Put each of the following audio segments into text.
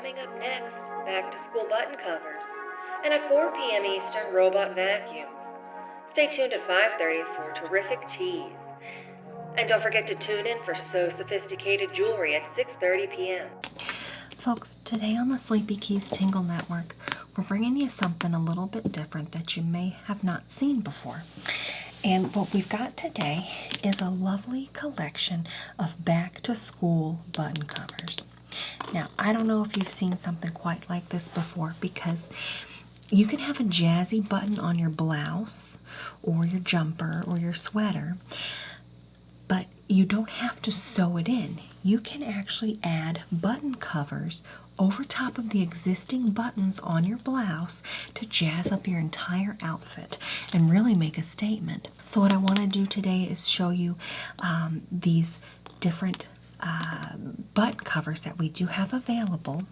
Coming up next, back to school button covers. And at 4 p.m. Eastern, robot vacuums. Stay tuned at 5:30 for terrific teas. And don't forget to tune in for So Sophisticated Jewelry at 6:30 p.m. Folks, today on the Sleepy Keys Tingle Network, we're bringing you something a little bit different that you may have not seen before. And what we've got today is a lovely collection of back-to-school button covers. Now, I don't know if you've seen something quite like this before, because you can have a jazzy button on your blouse or your jumper or your sweater, but you don't have to sew it in. You can actually add button covers over top of the existing buttons on your blouse to jazz up your entire outfit and really make a statement. So what I want to do today is show you these different button covers that we do have available,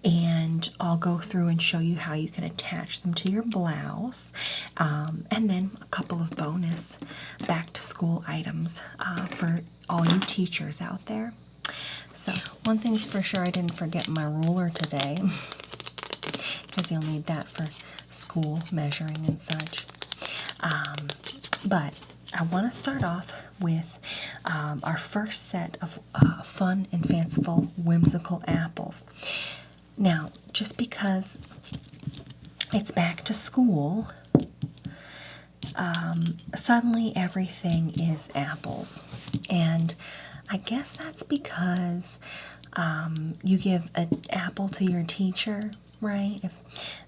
and I'll go through and show you how you can attach them to your blouse, and then a couple of bonus back to school items for all you teachers out there. So one thing's for sure, I didn't forget my ruler today, because you'll need that for school measuring and such. But I want to start off with our first set of fun and fanciful whimsical apples. Now, just because it's back to school, suddenly everything is apples. And I guess that's because you give an apple to your teacher, right?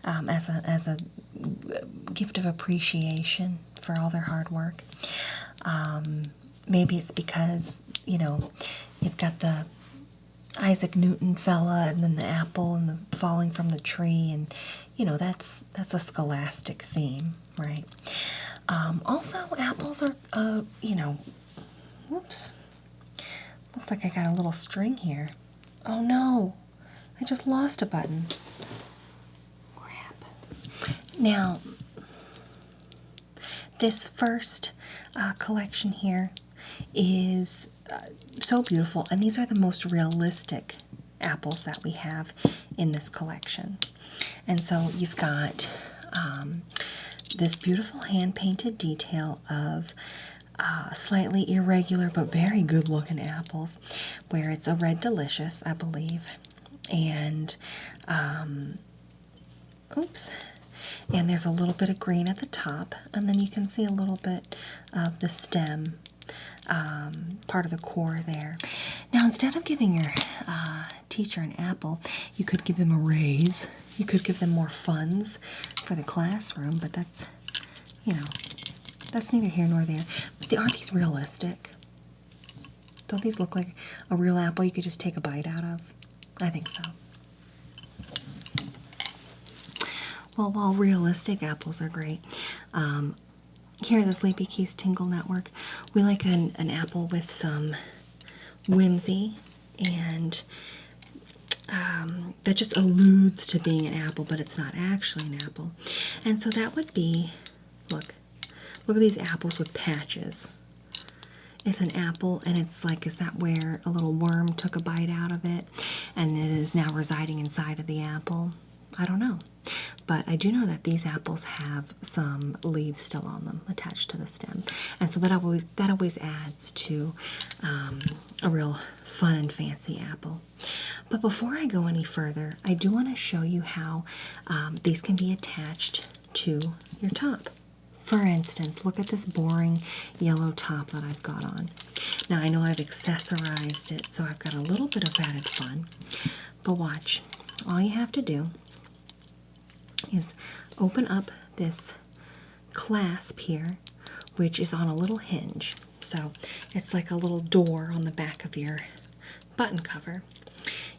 As a gift of appreciation for all their hard work. Maybe it's because, you know, you've got the Isaac Newton fella and then the apple and the falling from the tree, and you know, that's a scholastic theme, right? Also, apples are, you know, whoops, looks like I got a little string here. Oh no, I just lost a button. Crap. Now, this first collection here is so beautiful, and these are the most realistic apples that we have in this collection. And so you've got this beautiful hand-painted detail of slightly irregular but very good-looking apples, where it's a red delicious, I believe, and oops, and there's a little bit of green at the top, and then you can see a little bit of the stem, part of the core there. Now, instead of giving your teacher an apple, you could give them a raise. You could give them more funds for the classroom, but that's, you know, that's neither here nor there. But aren't these realistic? Don't these look like a real apple you could just take a bite out of? I think so. Well, while realistic apples are great, here at the Sleepy Keys Tingle Network, we like an apple with some whimsy, and that just alludes to being an apple, but it's not actually an apple. And so that would be, look at these apples with patches. It's an apple, and it's like, is that where a little worm took a bite out of it, and it is now residing inside of the apple? I don't know. But I do know that these apples have some leaves still on them attached to the stem. And so that always adds to a real fun and fancy apple. But before I go any further, I do want to show you how these can be attached to your top. For instance, look at this boring yellow top that I've got on. Now, I know I've accessorized it, so I've got a little bit of added fun. But watch. All you have to do is open up this clasp here, which is on a little hinge. So it's like a little door on the back of your button cover.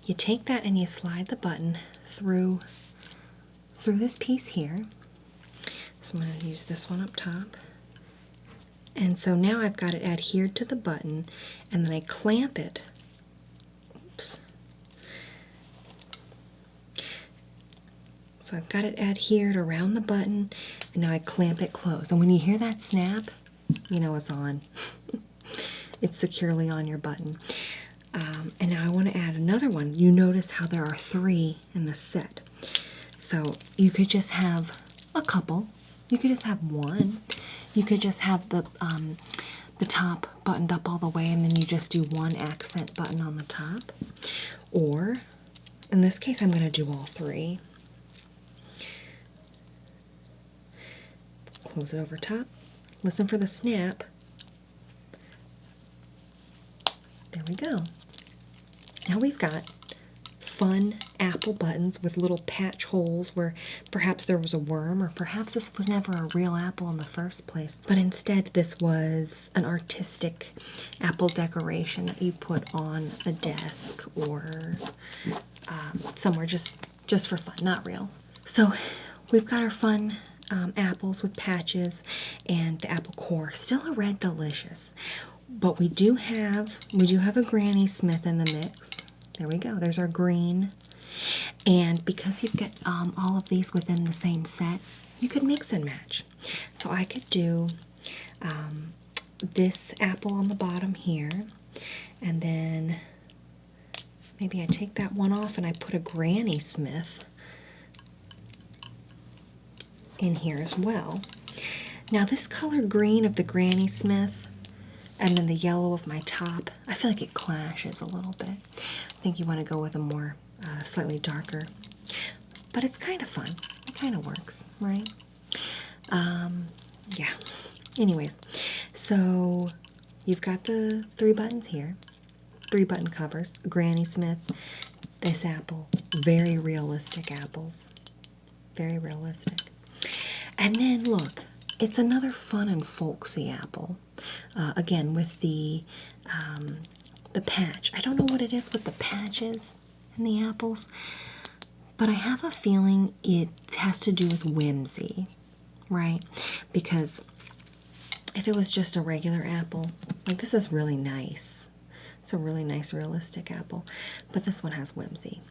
You take that and you slide the button through this piece here. So I'm going to use this one up top. And so now I've got it adhered to the button, and then I clamp it. Oops. So I've got it adhered around the button, and now I clamp it closed. And when you hear that snap, you know it's on. It's securely on your button. And now I want to add another one. You notice how there are 3 in the set. So you could just have a couple. You could just have one. You could just have the top buttoned up all the way, and then you just do one accent button on the top. Or, in this case, I'm going to do all 3. Close it over top. Listen for the snap. There we go. Now we've got fun apple buttons with little patch holes where perhaps there was a worm, or perhaps this was never a real apple in the first place, but instead this was an artistic apple decoration that you put on a desk or somewhere just for fun, not real. So we've got our fun apples with patches and the apple core, still a red delicious. But we do have a Granny Smith in the mix. There we go. There's our green. And because you've got all of these within the same set, you could mix and match. So I could do this apple on the bottom here, and then maybe I take that one off and I put a Granny Smith in here as well. Now this color green of the Granny Smith and then the yellow of my top, I feel like it clashes a little bit. I think you want to go with a more slightly darker, but it's kind of fun. It kind of works, right? Yeah. Anyways, so you've got the 3 buttons here, 3 button covers, Granny Smith, this apple, very realistic apples, very realistic. And then look, it's another fun and folksy apple. Again, with the patch. I don't know what it is with the patches in the apples, but I have a feeling it has to do with whimsy, right? Because if it was just a regular apple, like this is really nice. It's a really nice realistic apple, but this one has whimsy.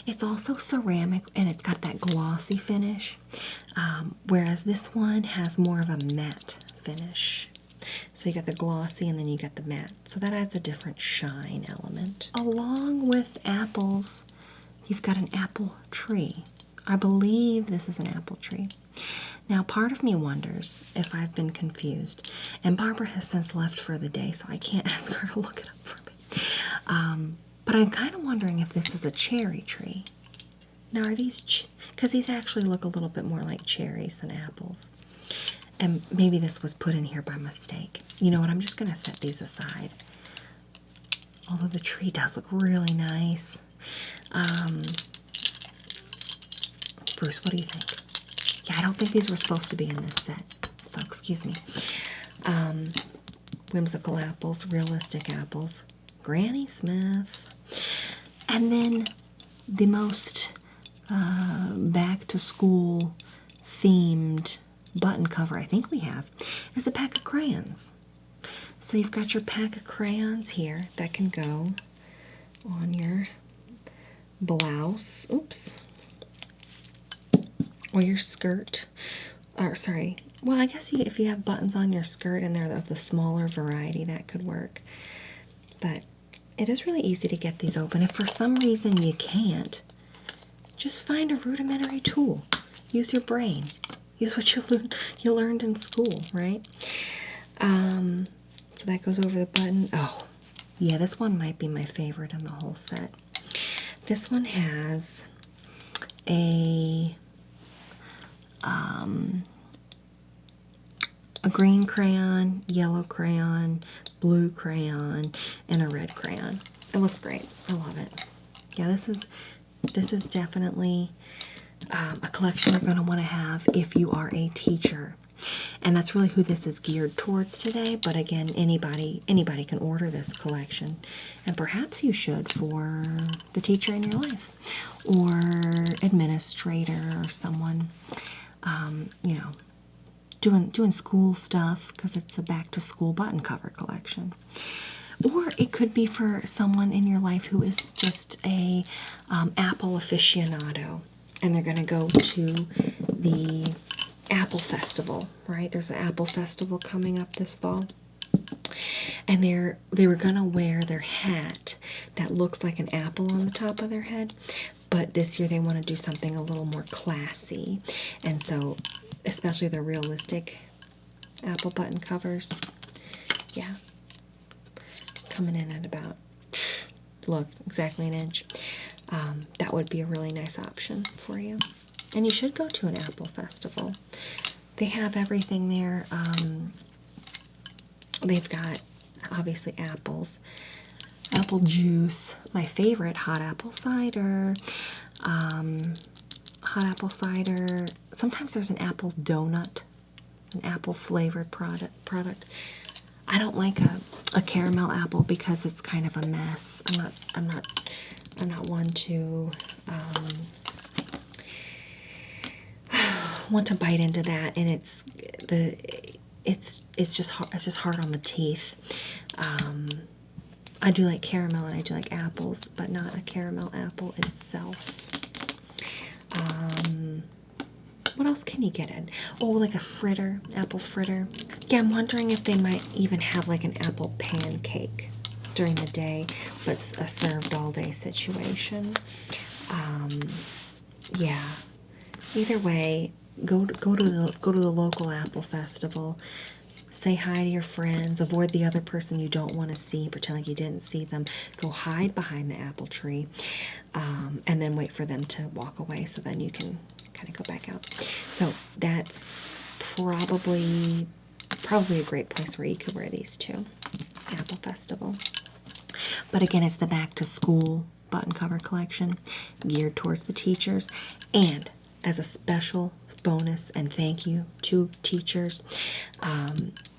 It's also ceramic and it's got that glossy finish, whereas this one has more of a matte finish. So you got the glossy and then you got the matte. So that adds a different shine element. Along with apples, you've got an apple tree. I believe this is an apple tree. Now part of me wonders if I've been confused. And Barbara has since left for the day, so I can't ask her to look it up for me. But I'm kind of wondering if this is a cherry tree. Now are these, because these actually look a little bit more like cherries than apples. And maybe this was put in here by mistake. You know what, I'm just going to set these aside. Although the tree does look really nice. Bruce, what do you think? Yeah, I don't think these were supposed to be in this set. So excuse me. Whimsical apples, realistic apples, Granny Smith. And then the most back to school themed button cover I think we have is a pack of crayons. So you've got your pack of crayons here that can go on your blouse, oops, or your skirt, or sorry, well I guess if you have buttons on your skirt and they're of the smaller variety, that could work. But it is really easy to get these open. If for some reason you can't, just find a rudimentary tool. Use your brain. Use what you learned in school, right? So that goes over the button. Oh, yeah, this one might be my favorite in the whole set. This one has a green crayon, yellow crayon, blue crayon, and a red crayon. It looks great. I love it. Yeah, this is definitely a collection you're going to want to have if you are a teacher. And that's really who this is geared towards today. But again, anybody can order this collection. And perhaps you should for the teacher in your life or administrator or someone, you know, doing school stuff, because it's a back to school button cover collection. Or it could be for someone in your life who is just a apple aficionado, and they're going to go to the Apple Festival, right? There's an Apple Festival coming up this fall. And they were gonna wear their hat that looks like an apple on the top of their head, but this year they want to do something a little more classy, and so especially the realistic apple button covers, yeah, coming in at about, look, exactly an inch. That would be a really nice option for you. And you should go to an apple festival. They have everything there. They've got, obviously, apples, apple juice, my favorite, hot apple cider. Sometimes there's an apple donut, an apple flavored product. I don't like a caramel apple because it's kind of a mess. I'm not one to want to bite into that, and it's just hard on the teeth. I do like caramel and I do like apples, but not a caramel apple itself. What else can you get in? Oh, like a fritter, apple fritter. Yeah, I'm wondering if they might even have like an apple pancake during the day, but a served all day situation. Yeah. Either way, go to the local apple festival. Say hi to your friends. Avoid the other person you don't want to see. Pretend like you didn't see them. Go hide behind the apple tree, and then wait for them to walk away. So then you can kind of go back out. So that's probably a great place where you could wear these too. Apple Festival. But again, it's the back to school button cover collection geared towards the teachers, and as a special bonus and thank you to teachers,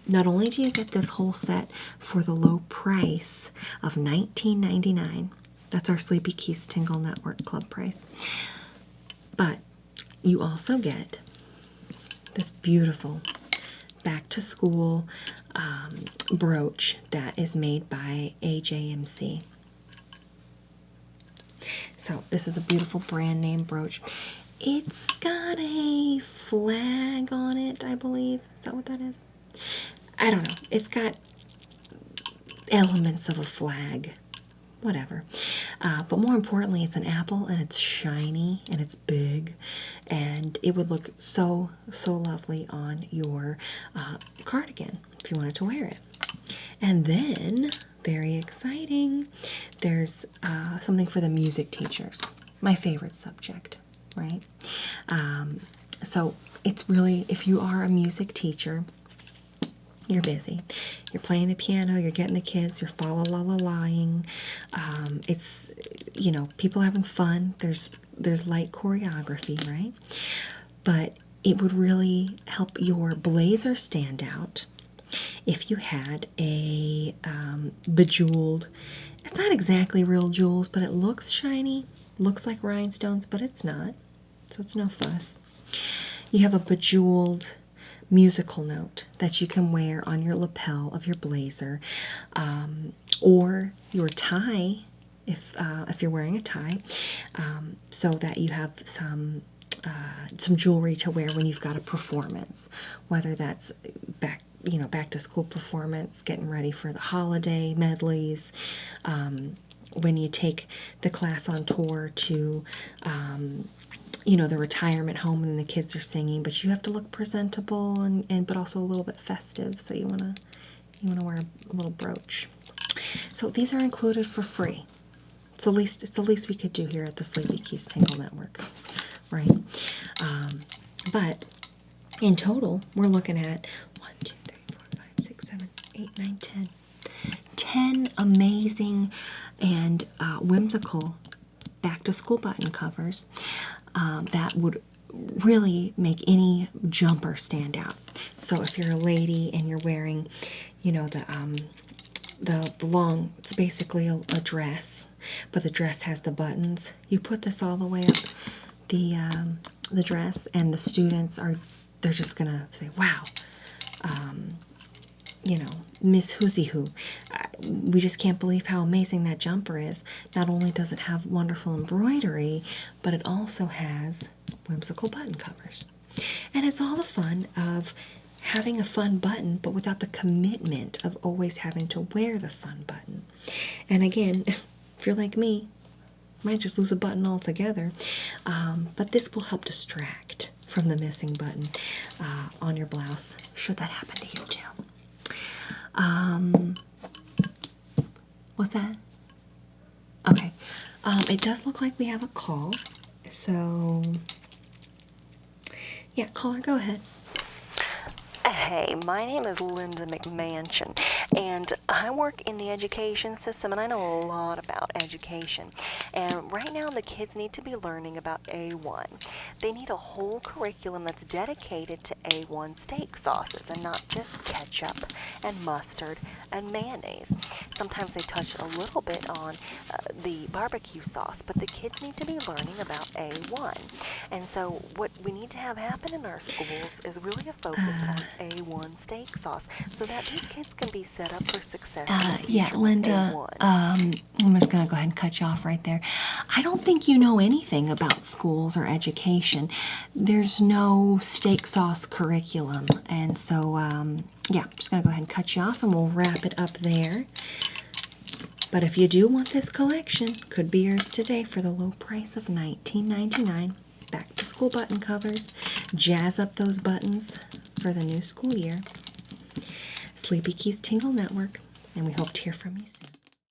not only do you get this whole set for the low price of $19.99, that's our Sleepy Keys Tingle Network club price, but you also get this beautiful back to school brooch that is made by AJMC. So this is a beautiful brand name brooch. It's got a flag on it, I believe. Is that what that is? I don't know. It's got elements of a flag. Whatever. But more importantly, it's an apple, and it's shiny, and it's big, and it would look so lovely on your cardigan if you wanted to wear it. And then, very exciting, there's something for the music teachers. My favorite subject, right? So it's really, if you are a music teacher, you're busy. You're playing the piano, you're getting the kids, you're fa-la-la-la-la-ing. It's, people having fun. There's light choreography, right? But it would really help your blazer stand out if you had a bejeweled, it's not exactly real jewels, but it looks shiny, looks like rhinestones, but it's not, so it's no fuss. You have a bejeweled musical note that you can wear on your lapel of your blazer, or your tie, if you're wearing a tie, so that you have some jewelry to wear when you've got a performance, whether that's back to school performance, getting ready for the holiday medleys, when you take the class on tour to the retirement home and the kids are singing, but you have to look presentable and but also a little bit festive, so you want to wear a little brooch. So these are included for free. It's the least we could do here at the Sleepy Keys Tingle Network, right? But in total, we're looking at 1, 2, 3, 4, 5, 6, 7, 8, 9, 10. 10 amazing and whimsical back-to-school button covers that would really make any jumper stand out. So if you're a lady and you're wearing, the long, it's basically a dress, but the dress has the buttons. You put this all the way up the dress, and the students they're just gonna say, wow, Miss Whoosy Who. We just can't believe how amazing that jumper is. Not only does it have wonderful embroidery, but it also has whimsical button covers. And it's all the fun of having a fun button, but without the commitment of always having to wear the fun button. And again, if you're like me, might just lose a button altogether. But this will help distract from the missing button on your blouse, should that happen to you too. What's that? Okay. It does look like we have a call. So, yeah, caller, go ahead. Hey, my name is Linda McMansion, and I work in the education system, and I know a lot about education. And right now, the kids need to be learning about A1. They need a whole curriculum that's dedicated to A1 steak sauces, and not just ketchup and mustard and mayonnaise. Sometimes they touch a little bit on the barbecue sauce, but the kids need to be learning about A1. And so what we need to have happen in our schools is really a focus on A1 steak sauce, so that these kids can be set up for success. Yeah, Linda, I'm just going to go ahead and cut you off right there. I don't think you know anything about schools or education. There's no steak sauce curriculum. And so, yeah, I'm just going to go ahead and cut you off, and we'll wrap it up there. But if you do want this collection, could be yours today for the low price of $19.99. Back to school button covers. Jazz up those buttons for the new school year. Sleepy Keys Tingle Network, and we hope to hear from you soon.